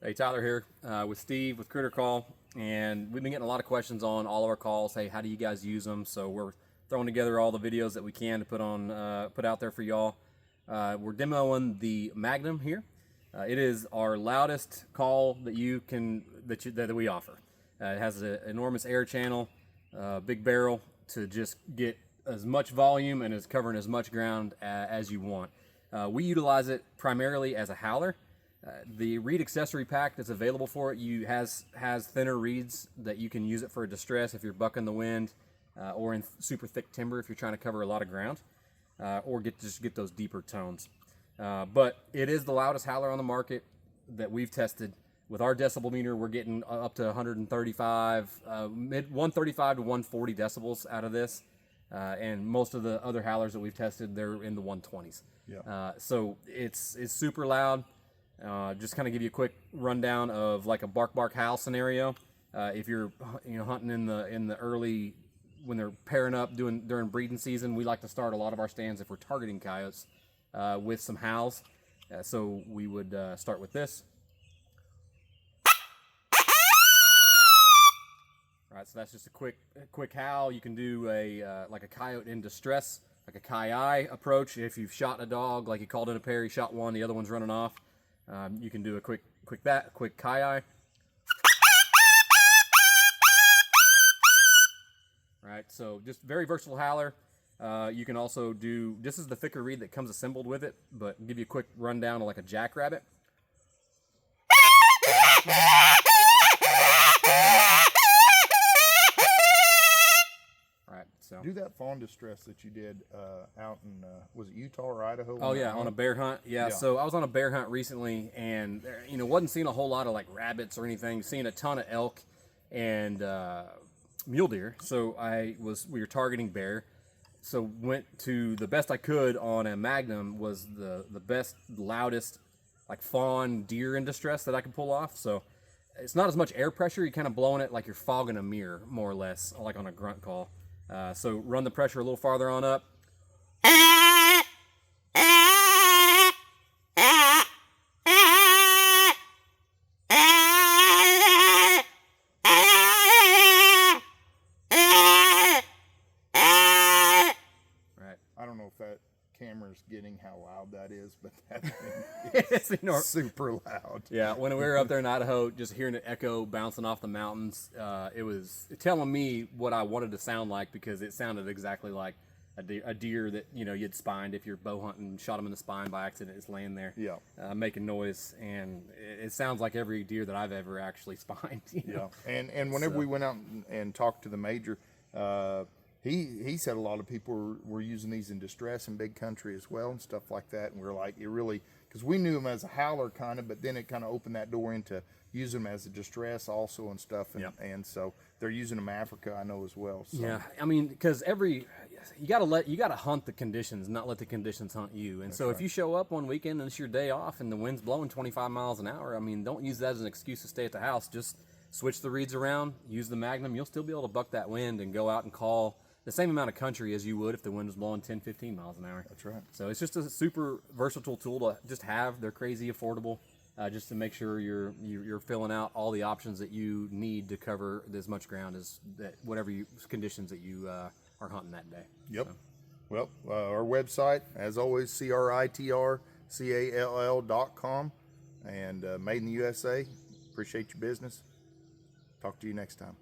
Hey, Tyler here with Steve with Critter Call, and we've been getting a lot of questions on all of our calls. Hey, how do you guys use them? So we're throwing together all the videos that we can to put out there for y'all. We're demoing the Magnum here. It is our loudest call that that we offer. It has an enormous air channel, big barrel to just get as much volume and is covering as much ground as you want. We utilize it primarily as a howler. The reed accessory pack that's available for it has thinner reeds that you can use it for distress if you're bucking the wind, or in super thick timber if you're trying to cover a lot of ground, or just get those deeper tones. But it is the loudest howler on the market that we've tested. With our decibel meter, we're getting up to 135 to 140 decibels out of this, and most of the other howlers that we've tested, they're in the 120s. Yeah. So it's super loud. Just kind of give you a quick rundown of like a bark howl scenario. If you're hunting in the early, when they're pairing up during breeding season, we like to start a lot of our stands if we're targeting coyotes with some howls. So we would start with this. All right, so that's just a quick howl. You can do like a coyote in distress, like a kai approach. If you've shot a dog, like you called in a pair, you shot one, the other one's running off. You can do a quick kai. Right, so just very versatile howler. You can also do, this is the thicker reed that comes assembled with it, but give you a quick rundown of like a jackrabbit. So. Do that fawn distress that you did out in, was it Utah or Idaho? Oh yeah, on a bear hunt. Yeah, so I was on a bear hunt recently, and wasn't seeing a whole lot of like rabbits or anything. Seeing a ton of elk and mule deer. So we were targeting bear. So went to the best I could on a Magnum, was the best, loudest like fawn deer in distress that I could pull off. So it's not as much air pressure. You're kind of blowing it like you're fogging a mirror, more or less, like on a grunt call. So run the pressure a little farther on up. I don't know if that camera's getting how loud that is, but that It's super loud. Yeah, when we were up there in Idaho, just hearing it echo bouncing off the mountains, it was telling me what I wanted to sound like, because it sounded exactly like a deer that you'd spined if you're bow hunting and shot him in the spine by accident. It's laying there, making noise, and it sounds like every deer that I've ever actually spined. Yeah, and whenever we went out and talked to the major, he said a lot of people were using these in distress in big country as well and stuff like that, and we're like, it really, because we knew him as a howler kind of, but then it kind of opened that door into using them as a distress also and stuff, and so they're using them in Africa, I know, as well. So. Yeah, I mean, because you gotta hunt the conditions, not let the conditions hunt you. And so if you show up one weekend and it's your day off and the wind's blowing 25 miles an hour, I mean, don't use that as an excuse to stay at the house. Just switch the reeds around, use the Magnum. You'll still be able to buck that wind and go out and call the same amount of country as you would if the wind was blowing 10, 15 miles an hour. That's right. So it's just a super versatile tool to just have. They're crazy affordable, just to make sure you're filling out all the options that you need to cover as much ground as whatever conditions that you are hunting that day. Yep. So. Well, our website, as always, critrcall.com, and made in the USA. Appreciate your business. Talk to you next time.